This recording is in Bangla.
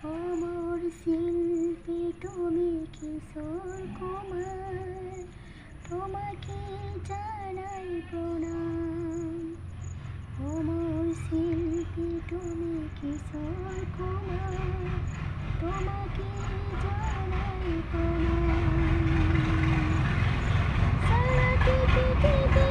অমর শিল্পী তুমি কিশোর কুমার, তোমাকে জানাই প্রণাম। অমর শিল্পী তুমি কিশোর কুমার, তোমাকে জানাই প্রণাম। সারা পৃথিবীতে